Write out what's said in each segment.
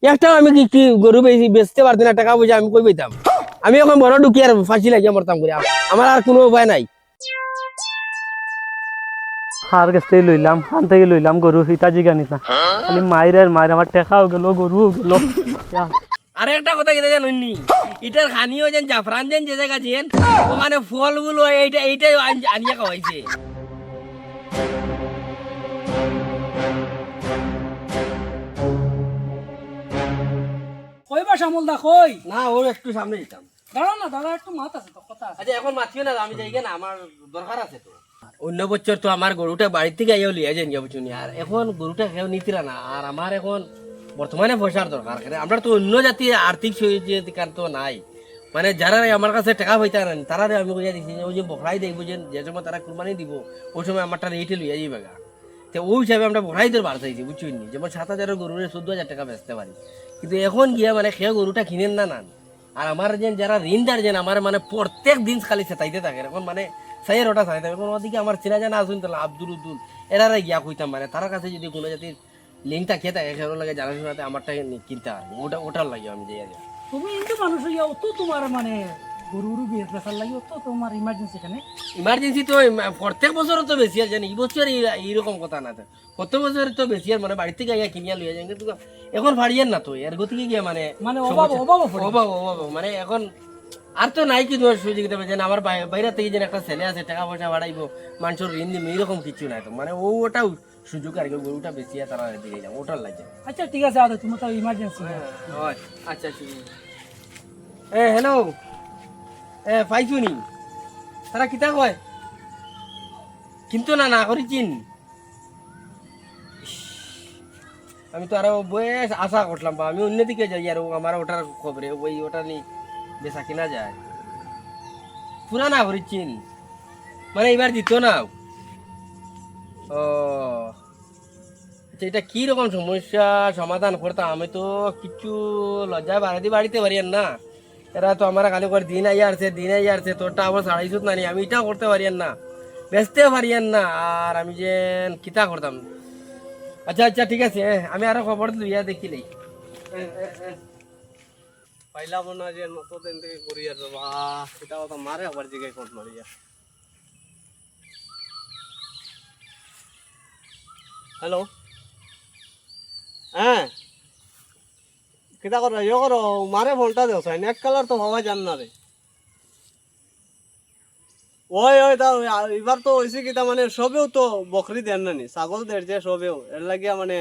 একটাও আমি কি কি গরু বেচতে পারছি না, টাকা পয়সা আমি কই পাইতাম? আমি এখন বড় ঢুকি আর ফাঁসি লাগিয়ে মরতাম করে, আমার আর কোনো উপায় নাই। হার কাছ থেকে লইলাম, হান থেকে লইলাম গরু হিতা জিগা নিতা খালি মায়ের মায়ের আমার টেকাও গেল গরুও গেল। আর একটা কথা কি জানেননি, এটার খানিও যেন জাফরান যেন যে জায়গা যেন ওখানে ফলগুলো এইটাই আনিয়া খাওয়াইছে। কই বাসা আমল দা কই? না, ওর একটু সামনে যেতাম। দাঁড়াও না দাদা, একটু মাত আছে তো, কথা আছে। আচ্ছা এখন মাতিও না, আমি যাই না, আমার দরকার আছে তো। অন্য বছর তো আমার গরুটা বাড়ির থেকে আইও লিয়া যান গিয়া বুঝুনি, আর এখন গরুটা কেউ নিতিরা না, আর আমার এখন বর্তমানে পয়সার দরকার। আমরা তো অন্য জাতির আর্থিক কার তো নাই, মানে যারা আমার কাছে টাকা পয়সা নেন তারা আমি বুঝাই দিচ্ছি ওই যে বকরাই দেখবো যে সময় তারা কুরবানি দিব ওই সময় আমারটা রেটে লইয়া যাই বেগা। তো ওই হিসাবে আমরা বকরাইদের বার চাইছি বুঝছই নি, যেমন 7,000 গরুরে 14,000 টাকা বেচতে পারি, কিন্তু এখন গিয়া মানে খেয়ে গরুটা কিনেন না। আর আমার যেন যারা ঋণদার যেন আমার মানে প্রত্যেক দিন খালি সেটাইতে থাকে, এখন মানে সাইয়ের ওটা চাইতে হবে। এখন ওদিকে আমার চেনা জানা আসুন তাহলে আব্দুল উদ্দুল এরা গিয়া কইতাম, মানে তার কাছে যদি কোনো জাতির লিঙ্কটা খেয়ে থাকে সেগুলো লাগে জানাশোনাতে আমারটা কিনতে পারবো, ওটার লাগে আমি যাই। তুমি কিন্তু মানুষ হইয়া অত তোমার মানে গরুর বিয়ে পেশার লাগি অত তোমার ইমার্জেন্সি এখানে। ইমার্জেন্সি তো প্রত্যেক বছর তো বেশি আর জানি, এই বছর এইরকম কথা না, কত বছর তো বেশি আর মানে বাড়ি থেকে কিনিয়া লইয়া যায়, কিন্তু এখন ফাড়িয়েন না তো এর গতিকে গিয়া মানে মানে অভাব অভাব অভাব মানে এখন আর তো নাই কি তোমার সুযোগ দেবে যেন আমার বাইরে থেকে যেন একটা ছেলে আছে টাকা পয়সা বাড়াইবো মানুষের ঋণ দিবে এইরকম কিছু নাই তো, মানে ওটাও সুযোগ আর কি, গরুটা বেশি তারা দিকে যাবো ওটার লাগে। আচ্ছা ঠিক আছে, আদা তুমি তো ইমার্জেন্সি। আচ্ছা হ্যালো পাইছুনি তারা কিতা কয় কিন্তু না করি চিন, আমি তো আরো বেশ আশা করলাম বা আমি অন্যদিকে যাই আর আমার ওটার খবরে ওটা নিয়ে বেচা কিনা যায় পুরা না করি চিন, মানে এবার দিত না। ও আচ্ছা, এটা কি রকম সমস্যা সমাধান করতাম? আমি তো কিছু লজ্জায় বাড়িতে পারিয়েন না, এরা তো আমার খালি করে দিন আই আসছে তোরটা আবার ছাড়াইছত না, আমি এটাও করতে পারিয়েন না, বেচতে পারিয়েন না, আর আমি যে কিতা করতাম। আচ্ছা ঠিক আছে, আমি আরো খবর লইয়া দেখিলেই পাইলাম না যে মতো দিন থেকে করি আর বাবা সেটাও তো মারে আবার জিগাই কোট মারিয়া। হ্যালো হ্যাঁ কিতা করো ইয়ে করো মারে ফোনটা দেও সাইন এক কালার তো হওয়া জান না রে। ওই তা এবার তো হয়েছে কিতা মানে সবেও তো বকরি দেন না নি ছাগল দের যে সবেও এর লাগিয়া মানে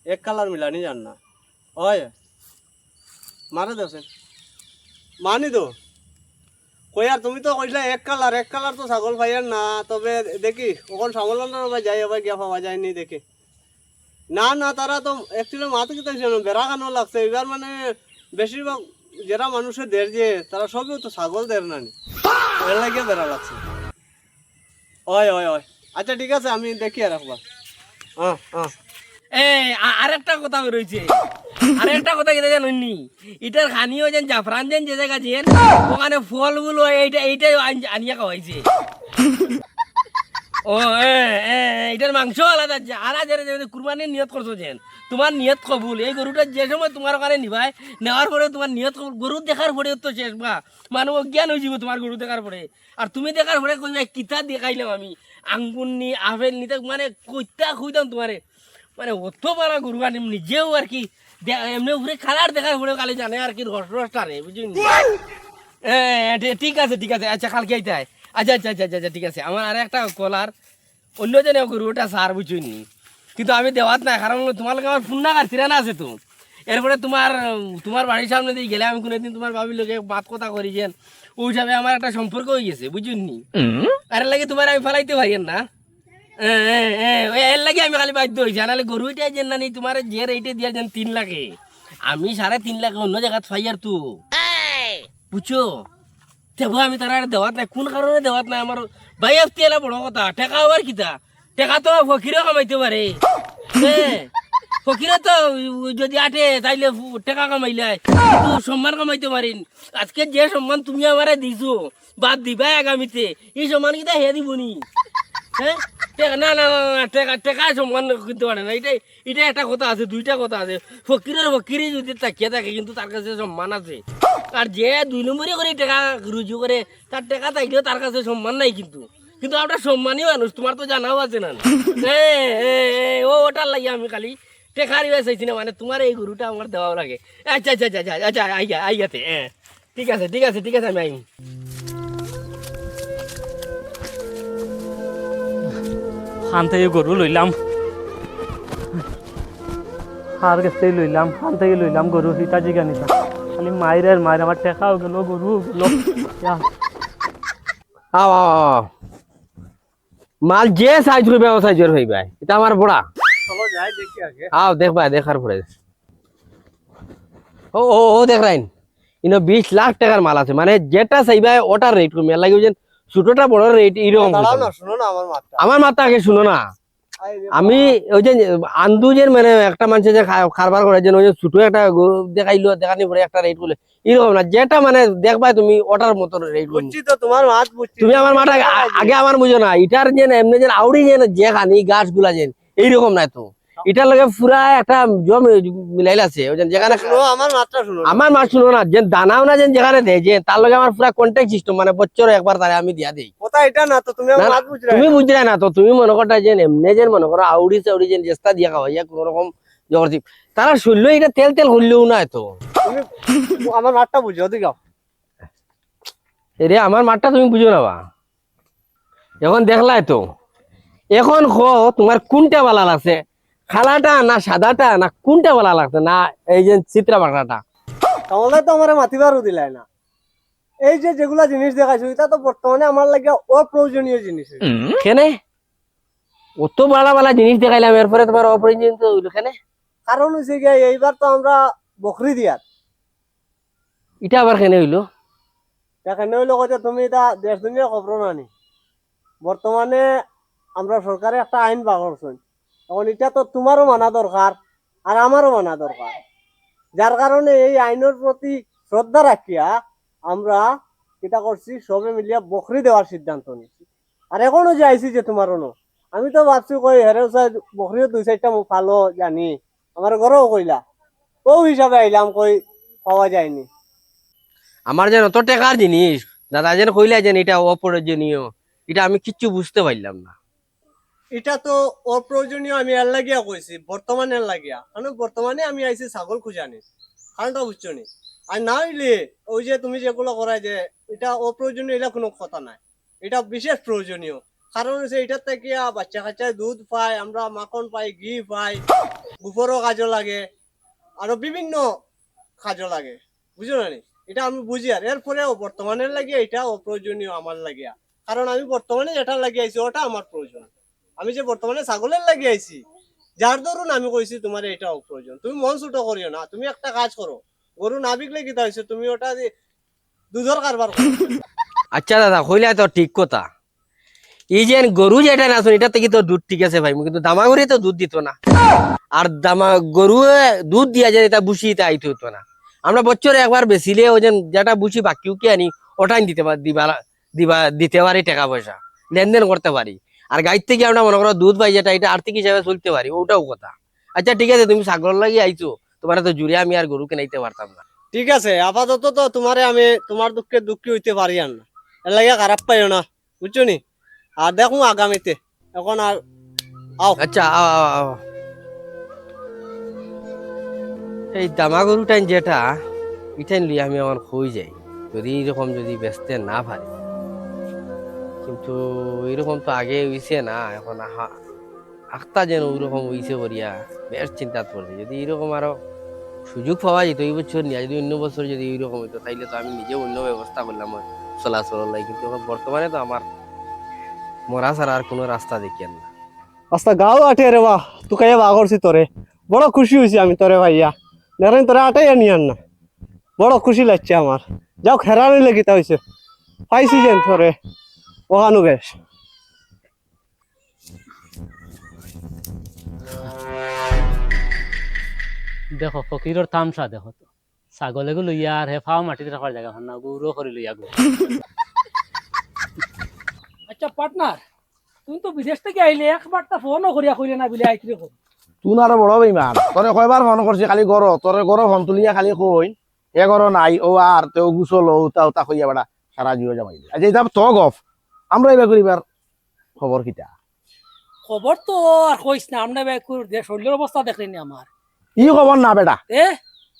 এক কালার মিলানি জান না। ওই মারে দেও সাইন মানি তো কই আর তুমি তো কইলা এক কালার তো ছাগল পাইয়ার না, তবে দেখি ওখান সামলানোর ভাই যাই আবার গিয়া পাওয়া যায়নি দেখি। না তারা তো একচুয়ালি মাথা কি বেড়া কানো লাগছে এবার মানে বেশিরভাগ যারা মানুষের দের যে তারা সবই তো ছাগল দের না নি এর লাগিয়ে বেড়া লাগছে। ওই আচ্ছা ঠিক আছে আমি দেখি আর একবার। আরেকটা কথা রয়েছে, আরেকটা কথা কি জানেননি, এটার খানিও যেন জাফরান যেন যে জায়গা যেন ওখানে ফলগুলো এইটাই আনিয়া খাওয়াইছে। ও এটার মাংস আলাদা, আর কুরবানির নিয়ত করছো যেন তোমার নিয়ত কবুল, এই গরুটা যে সময় তোমার ওখানে নিবাই নেওয়ার পরে তোমার নিয়ত কবুল, গরু দেখার পরে তো শেষ বা মানে অজ্ঞান হয়ে যাব তোমার গরু দেখার পরে, আর তুমি দেখার পরে কইবা কিতা দেখাইলাম আমি আঙ্গুর নি আপেল নি, মানে কইতা খুঁজতাম তোমারে, মানে অত পারা গরু আনিম নিজেও আর কি এমনি উপরে কালার দেখার পরেও কালি জানে আর কি রসটা রে বুঝলি। ঠিক আছে আচ্ছা কালকে আইতে হয়। আচ্ছা ঠিক আছে, আমার আর একটা কলার অন্য জনে গরুটা সার বুঝুনি, কিন্তু আমি দেওয়াত নাই, কারণ তোমার লোক আমার ফোন না কাটছিরা না আছে তো, এরপরে তোমার বাড়ির সামনে দিয়ে গেলে আমি কোনোদিন তোমার ভাবির লোকে বাত কথা করিছেন ওই হিসাবে আমার একটা সম্পর্ক হয়ে গেছে বুঝুনি, আর লাগে তোমার আমি ফেলাইতে পারি না। এর লাগে আমি খালি বাধ্য হয়েছি, নাহলে গরুটাই যেন না নি তোমার যে রেটে দিয়া যেন 3 লাখে, আমি 3.5 লাখে অন্য জায়গা পাই আর তো বুঝছো, দেবো আমি তারা দেওয়াত নাই, কোন কারণে দেওয়াত নাই আমার ভাই আসতে এলা বড় কথা, টেকা আবার কিতা টেকা তো ফকিরও কামাইতে পারে, ফকিরে তো যদি আটে তাইলে টেকা কামাইলে কিন্তু সম্মান কামাইতে পারেন, আজকে যে সম্মান তুমি আমারে দিছো বাদ দিবা আগামীতে এই সম্মান কিতা হে দিবনি, হ্যাঁ না না না না টেকা সম্মান করতে পারে না, এটা একটা কথা আছে, দুইটা কথা আছে। ফকিরি যদি তাকিয়ে থাকে কিন্তু তার কাছে সম্মান আছে, আর যে 2 নম্বরই করে টাকা রুজু করে তার টাকা থাকলেও তার কাছে সম্মান নাই। কিন্তু কিন্তু আমরা সম্মানী মানুষ, তোমার তো জানাও আছে না। ওটার লাগে আমি খালি টেকারি চাইছি না, মানে তোমার এই গরুটা আমার দেওয়া লাগে। আচ্ছা আচ্ছা আচ্ছা আচ্ছা আইগাতে হ্যাঁ ঠিক আছে ঠিক আছে ঠিক আছে আমি আইম। খান থেকে গরু লইলাম, হার গেছে লইলাম, খান থেকে লইলাম গরু, হিতা জিগা নিতাম খালি মায়ের মায়ের, আমার টেকাও গেল, গরু গেল। মাল যে সাইজ করবে ও সাইজের হইবে, এটা আমার বড়া। চলো যাই দেখি আগে। আও দেখবা, দেখার পরে ও ও ও দেখ রাইন, 20 লাখ টাকার মাল আছে, মানে যেটা চাইবা ওটার রেট কমে লাগে। যে ছোটটা বড় রেট এরকম। দাঁড়াও না, শুনো না আমার মাথা। আমার মাথা আগে শুনো না, আই রে আমি ওই যে আন্দু যে মানে একটা মানুষের যে খারবার করে যে ওই যে ছোট একটা গরু দেখাইলো, দেখানি পরে একটা রেট করলে এরকম না, যেটা মানে দেখবা তুমি ওটার মতো রেট করবে। বুঝছি তো, তোমার মাত বুঝছি। তুমি আমার মাঠা আগে আমার বুঝো না, এটার যে এমনি যে আউড়ি যে খানি গাছ গুলা যে এইরকম নাই তো, এটার লগে পুরা একটা জম মিলাইল আছে। ওই যে যেখানে শুনো আমার মাত্রা শুনো। আমার মাছ শুনো না, যে দানাও না যে যেখানে দেয় যে তার লগে আমার পুরা কন্ট্যাক্ট সিস্টেম, মানে বছরে একবার তারে আমি দিয়া দিই। কথা এটা না তো, তুমি আমার না, মাত বুঝ তুমি বুঝলে না তো, তুমি মনে করটা যে এমনি যে মনে করো আউড়ি চাউড়ি যে চেষ্টা দিয়া খাওয়াইয়া কোন রকম জগতি, তারা শুনলো এটা তেল তেল হইলেও না তো। তুমি আমার মাতটা বুঝো দিগাও। রে আমার মাঠটা তুমি বুঝো না বা, এখন দেখলাই তো, এখন তোমার কোনটা ভালো লাগছে, খালাটা না সাদাটা, না কোনটা ভালো লাগছে, না এই যে চিত্রা বাটাটা? তাহলে তো আমার মাতিবারও দিলাই না। এই যে যেগুলা জিনিস দেখাইছো এটা তো বর্তমানে আমার লাগে অপ্রয়োজনীয় জিনিস। কেনে অত বালা বালা জিনিস দেখাইলাম, এরপরে তোমার অপরিচিত হইলো কেনে? কারণ হচ্ছে গিয়ে এইবার তো আমরা বকরি দিয়ার, এটা আবার কেনে হইলো? এখানে হইলো কথা তুমি এটা দেশ দুনিয়ার খবর নানি। বর্তমানে আমরা সরকারে একটা আইন বার করছেন, এখন এটা তো তোমারও মানা দরকার আর আমারও মানা দরকার। যার কারণে এই আইনের প্রতি শ্রদ্ধা রাখিয়া আমরা এটা করছি, সবে মিলিয়া বকরি দেওয়ার সিদ্ধান্ত নিচ্ছি। আর এখনো যে আইসি যে তোমারও, আমি তো ভাবছি কই হেরে বকরিও 2-4টা ভালো জানি, আমার ঘরেও কইলা, ও হিসাবে আইলাম কই পাওয়া যায়নি। আমার যেন অত টাকার জিনিস দাদা যেন কইলা যেন এটা অপ্রয়োজনীয়, এটা আমি কিচ্ছু বুঝতে পারলাম না। এটা তো অপ্রয়োজনীয় আমি এর লাগিয়া কইছি, বর্তমানে এর লাগিয়া, কারণ বর্তমানে আমি আইছি ছাগল খুঁজানি, কারণটা বুঝছো নি? আর না হইলে ওই যে তুমি যেগুলো করাই যে এটা অপ্রয়োজনীয়, এটা কোনো কথা নাই, এটা বিশেষ প্রয়োজনীয়। কারণ হচ্ছে এটার থেকে বাচ্চা কাচ্চায় দুধ পায়, আমরা মাখন পাই, ঘি পাই, গোবরও কাজে লাগে, আরো বিভিন্ন কাজে লাগে, বুঝো না নি? এটা আমি বুঝি। আর এরপরেও বর্তমানের লাগিয়া এটা অপ্রয়োজনীয় আমার লাগিয়া, কারণ আমি বর্তমানে যেটা লাগিয়ে আইছি ওটা আমার প্রয়োজন। আমি যে বর্তমানে ছাগলের লাগিয়ে আইছি, যার ধরুন আমি কইছি তোমার এটা অপ্রয়োজন, তুমি মন ছোট করিও না। তুমি একটা কাজ করো, গরু না বিকলে কি হয়েছে, তুমি ওটা দিয়ে দুধর কারবার করো। আচ্ছা দাদা কইলা তো ঠিক কথা, এই যে গরু যেটা না এটা থেকে তো দুধ ঠিক আছে ভাই, কিন্তু দামাগুড়ি তো দুধ দিত না, আর গরু দুধ দিয়া যায় এটা বুসি এটা আইতে হতো না। আমরা বছরে একবার বেচিলে ওই যেটা বুসি বাকি উকি আনি ওটাই দিতে পারি, টাকা পয়সা লেনদেন করতে পারি। আর গাড়ির থেকে আমরা মনে করো দুধ পাই যেটা, এটা আর্থিক হিসাবে চলতে পারি, ওটাও কথা। আচ্ছা ঠিক আছে, তুমি ছাগল লাগিয়ে আইছো, তোমার তো জুড়ে আমি আর গরু কেনাইতে পারতাম না। ঠিক আছে, আপাতত তো তোমারে আমি তোমার দুঃখে দুঃখী হইতে পারি আর না, এর লাগে খারাপ পাইও না, বুঝছো নি? আর দেখো আগামীতে, এখন আর আও। আচ্ছা এই দামা গরুটাই যেটা এটাই লিয়ে আমি আমার হয়ে যাই, যদি এরকম যদি বেচতে না পারি। কিন্তু এরকম তো আগে হইছে না, এখন আখতা যেন ওইরকম হইছে বলিয়া বেশ চিন্তা করছি। যদি এরকম আরো সুযোগ পাওয়া যেত এই বছর নিয়ে, যদি অন্য বছর যদি এইরকম হইতো তাইলে তো আমি নিজে অন্য ব্যবস্থা করলাম চলাচল লাই। কিন্তু এখন বর্তমানে তো আমার মরা ছাড়া আর কোনো রাস্তা দেখি না। আচ্ছা গাও আটে রে বাহ, তোকে বাহ করছি তোরে, বড় খুশি হয়েছি আমি তোরে ভাইয়া, নেরেন তোরে আটাই আনি আন না, বড় খুশি লাগছে আমার। যাও খেরানি লেগিতা হয়েছে, পাইছি যেন তোরে ওখানো বেশ। দেখো ফকিরের তামসা দেখো তো, ছাগলে গো লইয়া আর হে ফাও মাটিতে রাখার জায়গা না, গরু করে লইয়া গো। আচ্ছা পার্টনার, তুমি তো বিদেশ থেকে আইলে একবার তা ফোনও করিয়া কইলে না বলে আইতে কো তুন আর বড় বেইমান তোরে কয়বার ফোন করছি খালি গর তোরে গর ফোন তুলিয়া খালি কই এ গর নাই ও আর তেও গুছল ও তা কইয়া বেড়া সারা জিও জমাইলে আচ্ছা এটা তো গফ আমরা এবার করিবার খবর কিটা খবর তো আর কইস না আমরা শরীরের অবস্থা দেখলেনি আমার ই খবর না বেটা এ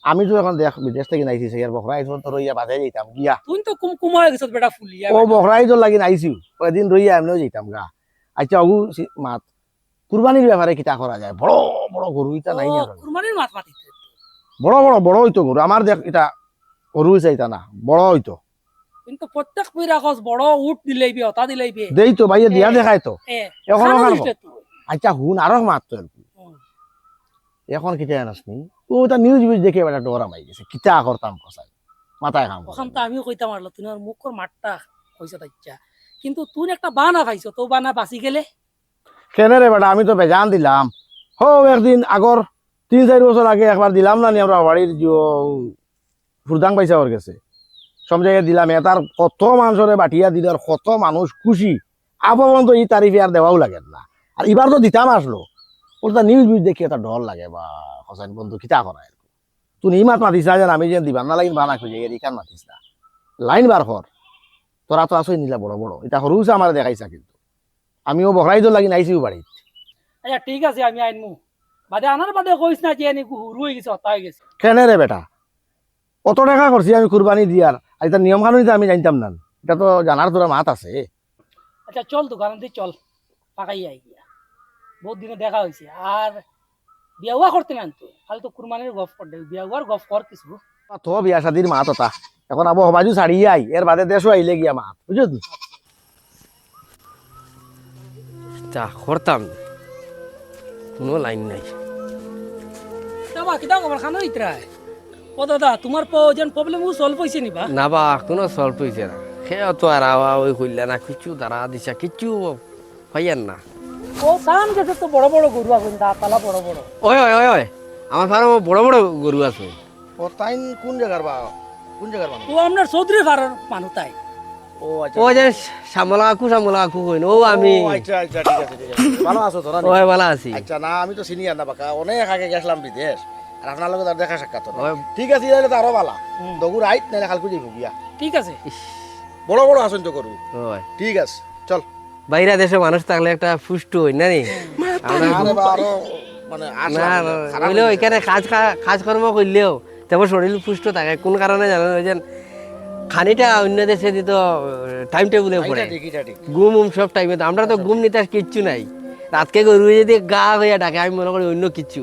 আমি তো এখন দেখ বিদেশ থেকে নাইছি সেয়ার বখরা আইসন তো রইয়া বাজাই যাইতাম গিয়া তুই তো কুমকুম হয়ে গেছ বেটা ফুলিয়া ও বখরাই তো লাগি নাইছিও কয়েকদিন রইয়া এমনিও যাইতাম গা আচ্ছা অগু মাত কুরবানির ব্যাপারে কিটা করা যায় বড় বড় গরু ইটা নাই না কুরবানির মাছ মাতিতে বড় হইতো গরু আমার দেখ এটা গরু চাইতা না বড় হইতো কিন্তু প্রত্যেক পইরা কস বড় উট দিলেইবি অতা দিলেইবি দেই তো ভাইয়া দিয়া দেখায় তো এ এখন খানো ওখানে দিছে তো। আচ্ছা হুন আরো মাত তো হুম। এখন কিটা জানাস নি ও এটা নিউজ দেখে বেটা ডরা মাই গেছে কিটা করতাম কসাই মাথায় খাম ওখান তো আমিও কইতাম পারলো তুই আর মুখর মাঠটা কইছ তাইচ্ছা কিন্তু তুই একটা বানা পাইছো তো বানা বাঁচি গেলে কেন রে বেটা আমি তো বেজান দিলাম হো একদিন আগর 3-4 বছর আগে একবার দিলাম না নি আমরা বাড়ির ফুরদাং পাইসা ওর গেছে সব জায়গায় দিলাম এটার কত মানুষরে বাটিয়া দিল আর কত মানুষ খুশি আবার পর্যন্ত এই তারিফে আর দেওয়াও লাগে না আর এবার তো দিতাম আসলো ওটা নিউজ দেখি এটা ডর লাগে বা হসাইন বন্ধু কিতা করা তুই এই মাত মাতিস না যেন আমি যেন দিবা না লাইন বানা খুঁজে এর ইকান মাতিস না লাইন বার কর তোরা তো আসই নিলা বড় বড় এটা সরুছে আমার দেখাইছা কিন্তু আমিও বহরাই তো লাগি নাইছিও বাড়িত আচ্ছা ঠিক আছে আমি আইনমু বাদে আনার বাদে কইস না যে এনে হুরু হয়ে গেছে অতা হয়ে গেছে কেনে রে বেটা অত টাকা করছি আমি কুরবানি দিয়ার আর এটা নিয়ম কানুন আমি জানতাম না এটা তো জানার তোরা মাত আছে আচ্ছা চল দোকান দিয়ে চল পাকাই আই গিয়া বহুত দিনে দেখা হয়েছে আর বিয়া করতে না তো খালি তো কুরবানির গফ কর বিয়া গফ কর কিছু তো বিয়া শাদির মাত ওটা এখন আবো হবাজু ছাড়িয়ে আই এর বাদে দেশও আইলে গিয়া মাত বুঝলি চা করতাম কোনো লাইন নাই দাবা কিতা খবর খানো ইতরায় ও দাদা তোমার যেন প্রবলেম সলভ হয়েছে নিবা না বা কোনো সলভ হয়েছে না সেও তো আর আওয়া ওই কইলা না কিছু তারা দিছা কিছু হইয়ার না ও সান গেছে তো বড় বড় গরু আগুন দাঁতালা বড় বড় ওই ওই ওই ওই আমার ফার্মে বড় বড় গরু আছে ও তাই কোন জায়গার বা কোন জায়গার মানুষ ও আপনার চৌধুরী ফারার মানুষ তাই ও আচ্ছা ও যে শ্যামলা আকু কইন ও আমি আচ্ছা আচ্ছা ঠিক আছে ঠিক আছে ভালো আছো তোরা ওই ভালো আছি আচ্ছা না আমি তো সিনিয়র না বাকা অনেক আগে গেছিলাম বিদেশ আর আপনার লগে তার দেখা সাক্ষাৎ হলো। ওই ঠিক আছে তাহলে তো আরো ভালো দগুর আইত নাহলে কালকে যাইব গিয়া ঠিক আছে বড় বড় আসুন তো করু ওই ঠিক আছে চল বাইরে দেশে মানুষ থাকলে একটা পুষ্ট হই না নি আরে বা আরো মানে না হইলেও এখানে কাজকর্ম করলেও তেমন শরীর পুষ্ট থাকে কোন কারণে জানেন ওই যে খানিটা অন্য দেশে দিত টাইম টেবিলে পড়ে ঠিক ঘুম সব টাইমে আমরা তো ঘুম নিতে আর কিচ্ছু নাই রাতকে গরু যদি গা হইয়া ডাকে আমি মনে করি অন্য কিচ্ছু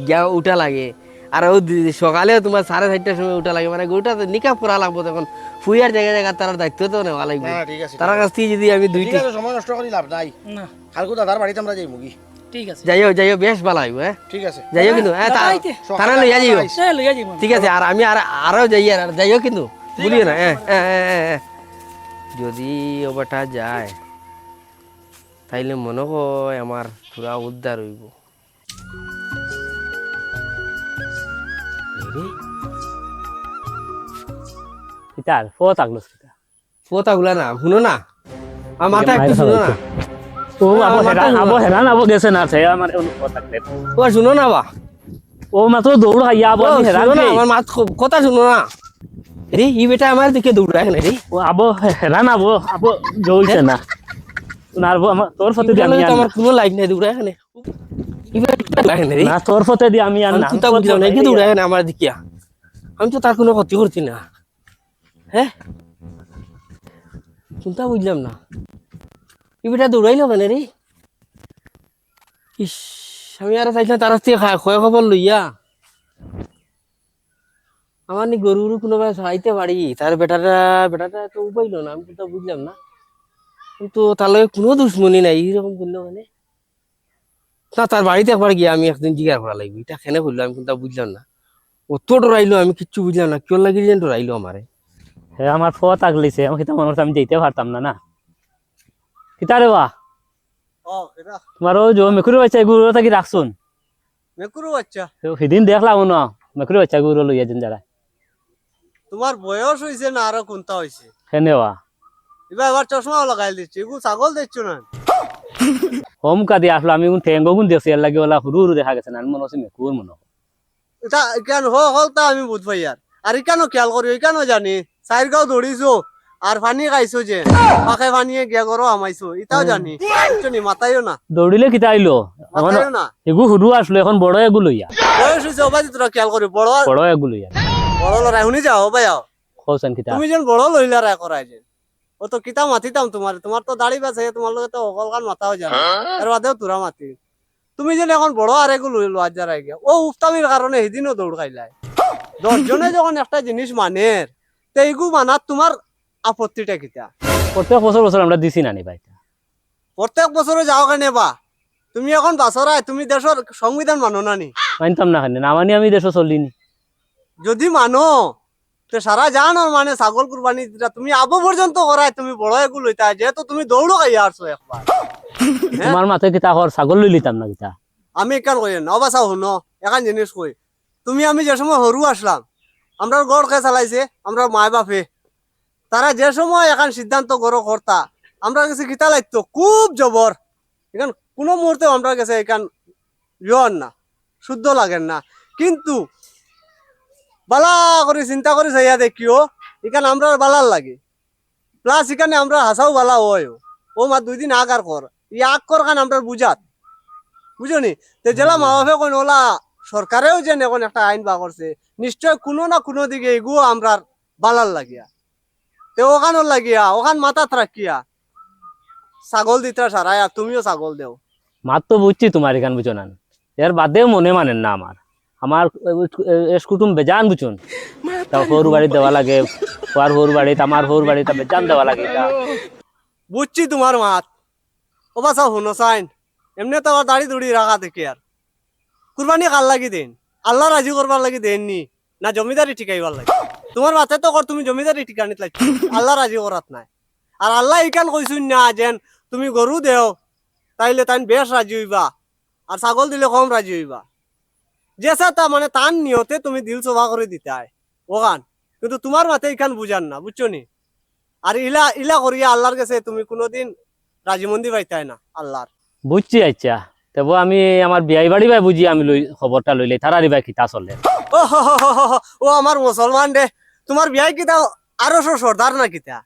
গিয়া উঠা লাগে আর ও সকালেও তোমার 4:30টার সময় উঠা লাগে মানে গরুটা তো নিকাপ করা লাগবো তখন ফুয়ার জায়গায় তার দায়িত্ব তো নেওয়া লাগবে না ঠিক আছে তার কাছ থেকে যদি আমি ঠিক দুইটা আছে সময় নষ্ট করি লাভ নাই না কালকে দাদার বাড়িতে আমরা যাইব কি ঠিক আছে যাইও বেশ ভালো হইব হ্যাঁ ঠিক আছে যাইও কিন্তু হ্যাঁ তারা লইয়া যাইও সে লইয়া যাইব ঠিক আছে আর আমি আরো যাইও কিন্তু বলিও না যদি ওটা যায় তাইলে মনে হয় আমার পুরা উদ্ধার হইব কিতার ফো থাকলো কিতা পোতাগুলা না শুনো না আমার মাথা একটু শুনো না ও আবো হেরান আবো গেছে না সে আমার ফো থাকলে ও শুনো না বা ও মাত্র দৌড় খাইয়া আবো ও, আমি হেরান শুনো না আমার কথা শুনো না রে ই বেটা আমার দিকে দৌড়ায় না রে ও আবো হেরান আবো আবো জইছে না আর আমার তোর ফতে দি আমি তো আমার কোনো লাইক নাই দৌড়ায় না ই বেটা লাগে না রে না তোর ফতে দি আমি আর আমি না চিন্তা বুঝলাম না কি দৌড়ায় না আমার দিকে আমি তো তার কোনো ক্ষতি করছি না হ্যাঁ চিন্তা বুঝলাম না ই বেটা দৌড়াইলো কেন রে ইস আমি আর চাইছিলাম তার থেকে খয় খবর লইয়া আমার নি গরুর কোনোভাবে সহাইতে পারি তার বেটাটা তো উপাইল না আমি তো বুঝলাম না কিন্তু তার লগে কোনো দুশ্মনী নাই এইরকম করলো মানে না তার বাড়িতে একবার গিয়ে আমি একদিন জিজ্ঞাসা করা লাগবে এটা কেন করলো আমি কিন্তু বুঝলাম না অত ডরাইলো আমি কিচ্ছু বুঝলাম না কেউ লাগি যেন ডরাইলো আমারে হে আমার ফো থাকলিছে আমি কিতা মনে আমি যেতে পারতাম না না কিতা রে বা ও এটা তোমার ও যে মেকুরি বাচ্চা গুরু থাকি রাখছুন মেকুরু বাচ্চা সেদিন দেখলাম না মেকুরি বাচ্চা গুরু লইয়া যেন যারা তোমার বয়স হয়েছে না আরো কোনটা হয়েছে হেনেওয়া এবার চশমাও লাগাই দিচ্ছি এগুলো ছাগল দেখছো না হোম কাদি আসলো আমি ঠেঙ্গো গুণ দেখছি এর লাগে ওলা হুরু হুরু দেখা গেছে না আমি মনে হচ্ছে মেকুর মনে হয়। এটা কেন হল তা আমি বুঝবাই আর কেন খেয়াল করি কেন জানি চাইর গাঁও দৌড়িছো আর পানি খাইছো যে পাখে পানিয়ে গিয়া গরো আমাইছো এটাও জানি বুঝছো মাথায়ও না দৌড়িলে কিতা আইলো এখন মাথায়ও না এগু হুরু আসলো এখন বড় এগু লইয়া বয়স হয়েছে ওবাই তোরা খেয়াল করি বড় বড় এগু লইয়া বড় লড়াই শুনি যাও ওবাই আও খোসেন কিতা তুমি যেন বড় লইলা রায় করাই যে ও তো কিতা মাতিতাম তোমার তো দাড়ি বাছে তোমার লগে তো অকল কান মাথাও জানো আর বাদেও তোরা মাতি তুমি যেন এখন বড় আর এগু লই লো আজ গিয়া ও উফতামির কারণে সেদিনও দৌড় খাইলাই 10 জনে যখন একটা জিনিস মানের তো এইগু মানাত তোমার আপত্তিটা কিতা প্রত্যেক বছর বছর আমরা দিছি নানি ভাই প্রত্যেক বছরে যাও কেন বা তুমি এখন বাছরায় তুমি দেশের সংবিধান মানো না নি মানতাম না খানি না মানি আমি দেশ চলিনি যদি মানো তো সারা জান আর মানে ছাগল কুরবানি দিতা তুমি আবো পর্যন্ত করায় তুমি বড় এগুলো লইতা যেহেতু তুমি দৌড়ো খাইয়া আসছো একবার তোমার মাথায় কিতা হর ছাগল লই লিতাম না কিতা আমি একান কই না অবাসা শুনো একান জিনিস কই তুমি আমি যে সময় হরু আসলাম আমরা গড় কে চালাইছে আমরা মায় বাপে তারা যে সময় এখান সিদ্ধান্ত গড় কর্তা আমরা কাছে কিতা লাগতো খুব জবর এখান কোনো মুহূর্তে আমরা কাছে এখান ইয়ন না শুদ্ধ লাগেন না কিন্তু বালা করে চিন্তা করে চাইয়া দেখিও এখানে আমরা বালার লাগে প্লাস এখানে আমরা হাসাও বালা হয় ও মা 2 দিন আগ আর কর ই আগ কর কান আমরা বুঝাত বুঝনি তে জেলা মা বাপে কোন ওলা সরকারেও যে এখন একটা আইন বা করছে নিশ্চয় কোনো না কোনো দিকে এগুলো আমরা বালার লাগিয়া তে ওখানোর লাগিয়া ওখান মাথাত রাখিয়া ছাগল দিতে সারায়া তুমিও ছাগল দেও মাত তো বুঝছি তোমার এখান বুঝো না এর বাদেও মনে মানেন না আমার কুটুম বেজান বুঝুন তা হর বাড়ি দেওয়া লাগে আর হর বাড়িতে আমার হর বাড়িতে বেজান দেওয়া লাগে এটা বুঝছি তোমার মাত ও বাসা শুনো সাইন এমনি তো আবার দাড়ি দুড়ি রাখা দেখি আর কুরবানি কার লাগি দেন আল্লাহ রাজি করবার লাগি দেননি না জমিদারি ঠিকাইবার লাগে তোমার মাথে তো কর তুমি জমিদারি ঠিকানিত লাগছি আল্লাহ রাজি করাত নাই আর আল্লাহ ইকান কইছুন না যেন তুমি গরু দেও তাইলে তাই বেশ রাজি হইবা আর ছাগল দিলে কম রাজি হইবা যেসা তা মানে তান নিয়তে তুমি দিল সভা করে দিতে হয় ওখান কিন্তু তোমার মাথে ইখান বুঝান না বুঝছো নি আর ইলা ইলা করিয়া আল্লাহর কাছে তুমি কোনোদিন রাজিমন্দি পাইতাই না আল্লাহর বুঝছি আচ্ছা তবু আমি আমার বিয়াই বাড়ি ভাই বুঝি আমি খবরটা লইলে তারারি ভাই কিতা চলে ও হো হো হো হো, ও আমার মুসলমান রে তোমার বিয়াই কিতা আরো সর্দার না কিতা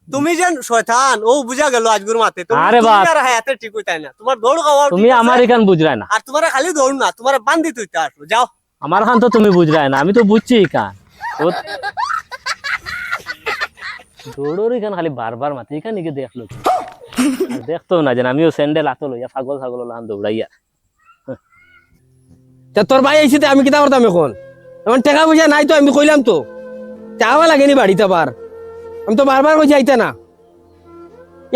তুমি যেন শয়তান ও বুঝা গেল আজগুর মাতে তুমি আরে বাপ। আর হায়াতে ঠিক হইতাই না তোমার দৌড় খাওয়া তুমি আমার এখান বুঝরাই না আর তোমার খালি দৌড় না তোমার বান্ধি তুইতে আসো যাও আমার খান তো তুমি বুঝরাই না আমি তো বুঝছি এখান দৌড়োর এখান খালি বারবার মাতি এখান নিকে দেখলো কি? আর দেখতো না যেন আমিও স্যান্ডেল আতো লইয়া ছাগল লাহান দৌড়াইয়া তা তোর ভাই আইসিতে আমি কিতা করতাম এখন টাকা পয়সা নাই তো আমি কইলাম তো চাওয়া লাগেনি বাড়িতে আবার আমি তো বারবার কইছি আইতা না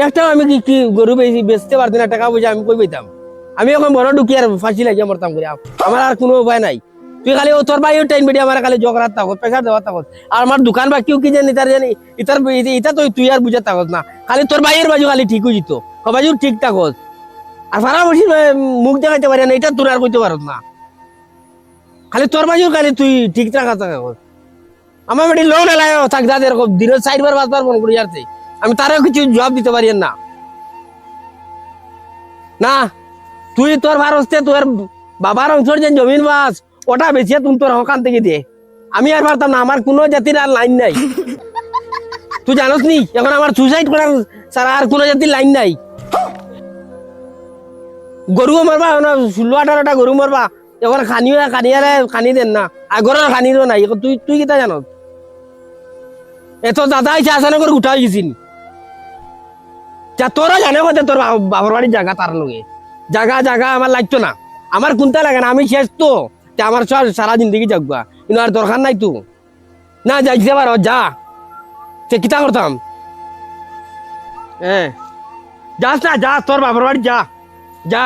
একটাও আমি কি গরু বেচতে পারতি না টাকা পয়সা আমি কই পাইতাম আমি এখন বড় ঢুকি আর ফাঁসি লাগিয়ে মরতাম করে আমার আর কোনো উপায় নাই তুই খালি ও তোর ভাইও টাইম বেড়ে আমার খালি জগরাত থাকত পেশার দেওয়া থাকত আর আমার দোকান বা কেউ কি জানি তার জানি ইতা তো তুই আর বুঝা থাকত না খালি তোর ভাইয়ের বাজু খালি ঠিক হয়ে যেত বাজু ঠিক থাকত আর সারা বসে মুখ দেখাইতে পারি না এটা তোর আর কইতে পারত না খালি তোর বাজুর খালি তুই ঠিক থাকা থাকত আমার বেটি লোন এলাই থাক দাদের দিনের 4 বার 5 বার ফোন করি যাচ্ছে আমি তারও কিছু জবাব দিতে পারি না না তুই তোর ভারতে তোর বাবার অংশের যে জমিন বাস ওটা বেশি তুমি তোর হকান থেকে দে আমি আর পারতাম না আমার কোনো জাতির আর লাইন নাই তুই জানোস নি এখন আমার সুইসাইড করার সারা আর কোনো জাতির লাইন নাই গরুও মারবা 16-18টা গরু মারবা এখন খানি দেন না আগরের খানিরও নাই এখন তুই কিতা জানো এত দাদা হয়েছে আসানো করে উঠা গেছিন যা তোরা জানে কথা তোর বাবার বাড়ির জায়গা তার লগে জায়গা আমার লাগতো না আমার কোনটা লাগে না আমি শেষ তো আমার সারা জিন্দগি যাকবা কিন্তু আর দরকার নাই তো না যাইতে পারো যা সে কিতা করতাম হ্যাঁ যাস না যা তোর বাবার বাড়ি যা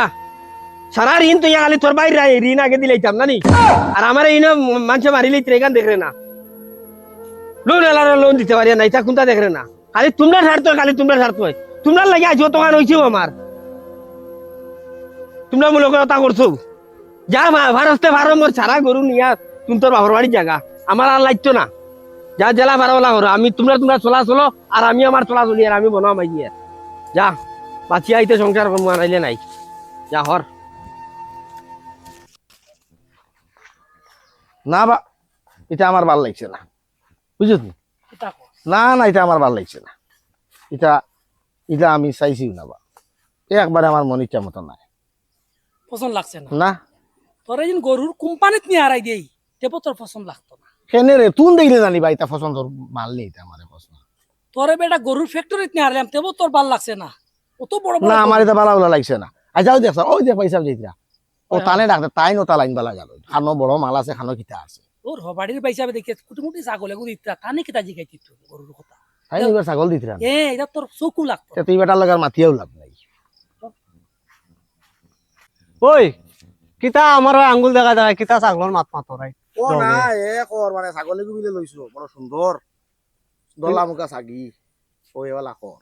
সারা ঋণ তুই খালি তোর বাইরে ঋণ আগে দিলাইতাম না নি আর আমার এই মানুষ মারিলে এখান দেখরে না লোন দিতে পারি না এটা কোনটা দেখরে না খালি তোমরা স্বার্থ তোমরা লাগে আজ তোমার হয়েছেও আমার তোমরা মূলক কথা করছো যা ভারতে ভারো মোর সারা গরু নিয়া তুমি তোর বাবার বাড়ির জায়গা আমার আর লাগতো না যা জেলা ভাড়াওয়ালা করো আমি তোমরা চলা চলো আর আমি আমার চলা চলি আর আমি বনাও মাই যা বাঁচিয়ে আইতে সংসার করবো আনাইলে নাই যা হর না বা এটা আমার ভাল লাগছে না বুঝলি এটা কর। না না এটা আমার ভাল লাগছে না এটা এটা আমি চাইছিও না বা একবারে আমার মন ইচ্ছা মতো নাই পছন্দ লাগছে না না তোর এই গরুর কোম্পানিত নিয়ে হারাই দেই তেবো তোর পছন্দ লাগতো না কেনে রে তুন দেখলে জানি বা এটা পছন্দর মাল নেই এটা আমার পছন্দ তোরে বেটা গরুর ফ্যাক্টরিত নিয়ে হারালাম তেবো তোর ভাল লাগছে না অত বড় বড় না আমার গরু। এটা ভালো ভালো লাগছে না আচ্ছা ওই দেখছ ওই দেখ পয়সা যেটা ও তানে ডাক্তার তাই নটা লাইন বালা গেল খানো বড় মাল আছে খানো কিতা আছে তোর হবাড়ির পয়সা দেখে কুটুমুটি ছাগল এগুলো দিতা কানে কিতা জিগাইতি তুই গরুর কথা তাই নিবার ছাগল দিতে এটা তোর চকু লাগতো তুই বেটার লাগার মাতিয়েও লাভ নাই ওই কিতা আমার আঙ্গুল দেখা দেখা কিতা ছাগলর মাত মাতো রাই ও না এ কর মানে ছাগলে গুবিলে লইছো বড় সুন্দর দলা মুখা ছাগি ও এওয়ালা কর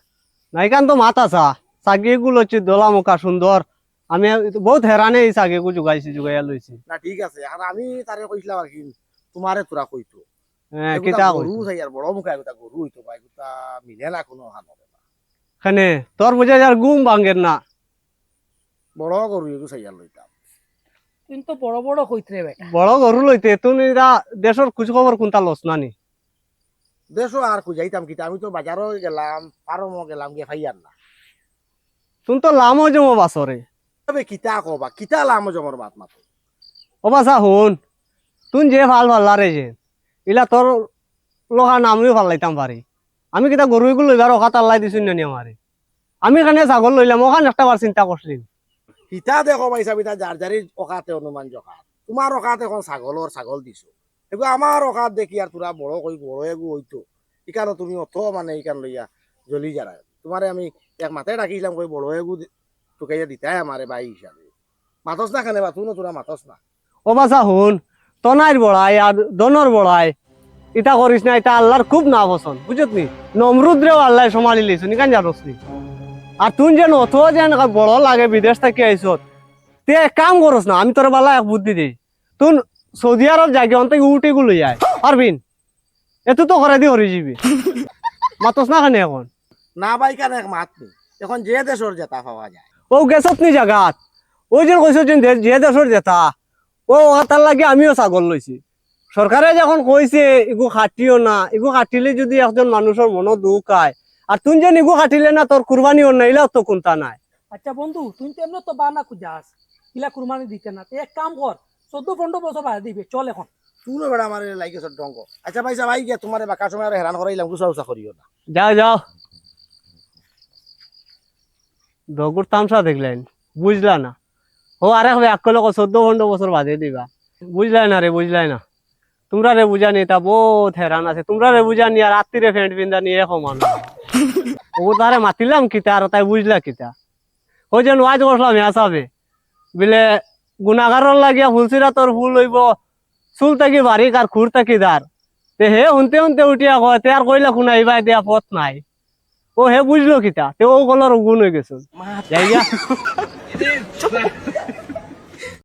নাইকান তো মাত আসা ছাগি গুলো হচ্ছে দোলা মুখা সুন্দর আমি বহুত হেরানে এই ছাগি গু জুগাইয়া লইছি না ঠিক আছে আর আমি তারে কইছিলাম আর কি তোমারে তোরা কইতো হ্যাঁ কিতা গরু চাই আর বড় মুখা এগুতা গরু হইতো বা এগুতা মিলে না কোনো হানো খানে তোর বুঝে যার গুম ভাঙ্গের না বড় গরু এগু চাই আর লইতাম কিন্তু বড় বড় কইতরে বেটা বড় গরু লইতে তুমি দেশের খোঁজ খবর কোনটা লস নানি দেশো আর খুঁজাইতাম কিতা আমি তো বাজারও গেলাম ফার্মও গেলাম গিয়ে খাইয়ার না তুমি তো লামো জমো বাসরে তবে কিতা কবা কিতা লাম জমর বাত মাতো ও বাসা শুন তুই যে ভাল ভাল রে যে ইলা তোর লোহা নামিও ভাল লাইতাম পারি আমি কিতা গরু এগুলো লইবার অকাত আল্লাহ দিছুন নি আমারে আমি খানে ছাগল লইলাম ওখান একটা বার চিন্তা করছিলাম কিতা দেখো পাইছা বিতা যার যারি অকাতে অনুমান জকাত তোমার অকাত এখন ছাগল দিছো এগু আমার অকাত দেখি আর তোরা বড় কই বড় এগু হইতো ইকানো তুমি অত মানে ইকান লইয়া জ্বলি যারা তোমারে আমি এক মাথায় ডাকিছিলাম কই বড় এগু টুকাইয়া দিতাই আমারে বাই হিসাবে মাতস না খানে বা তুই তোরা মাতস না ও বাসা শুন তনাইর বড়াই আর দনর বড়াই ইটা করিস না এটা আল্লাহর খুব না পছন্দ বুঝত নি নমরুদ্রেও আল্লাহ সমালি লিছুন কেন জানোস নি আর তুই যেন অত যেন বড় লাগে বিদেশ থেকে আইসত তে এক কাম করস না আমি তোর বালা এক বুদ্ধি দিই তুই সৌদি আরব যাই অন্তত উঠে গুলো যায় পারবিন এত তো করে দি হরি যাবি মাতস না খানে এখন না বাই কান এক মাত নি এখন যে দেশর জেতা পাওয়া যায় ও গেছত নি জাগাত ওই যে কইছ যে দেশের জেতা ও তার লাগে আমিও ছাগল লইছি সরকারে যখন কইছে এগু খাটিও না এগু খাটিলে যদি একজন মানুষের মনো দুঃখ হয় আর তুই যে এগু খাটিলে না তোর কুরবানি নাইলে তো কোনটা নাই আচ্ছা বন্ধু তুই তো এমনি তো বানা খুঁজাস ইলা কুরবানি দিতে না এক কাম কর 14-15 বছর বাদ দিবে চল এখন তুই বেড়া আমার লাগিস ডঙ্গ আচ্ছা ভাই ভাই গিয়া তোমার বাকা সময় আর হেরান করাইলাম গুছা উচা করিও না যাও যাও দগুর তামসা দেখলেন বুঝলা না ও আরে হবে আকলে 14-15 বছর বাদে দিবা বুঝলাই না রে বুঝলাই না তোমরা রে বুঝানি তা বহুত হেরান আছে তোমরা রে বুঝানি আর রাত্রিরে ফ্যান্ট পিন্দা নিয়ে সমান ও তারে মাতিলাম কিতা আর তাই বুঝলা কিতা ওই যে ওয়াজ করলাম হিসাবে বলে গুণাগারের লাগিয়া ফুলসিরা তোর ফুল হইব চুল থাকি বারিক আর খুর থাকি দার তে হে শুনতে শুনতে উঠিয়া কয় তে আর কইলা শুনাইবা দিয়া পথ নাই ও হে বুঝলো কিতা তে ও কলর গুণ হয়ে গেছে যাই গিয়া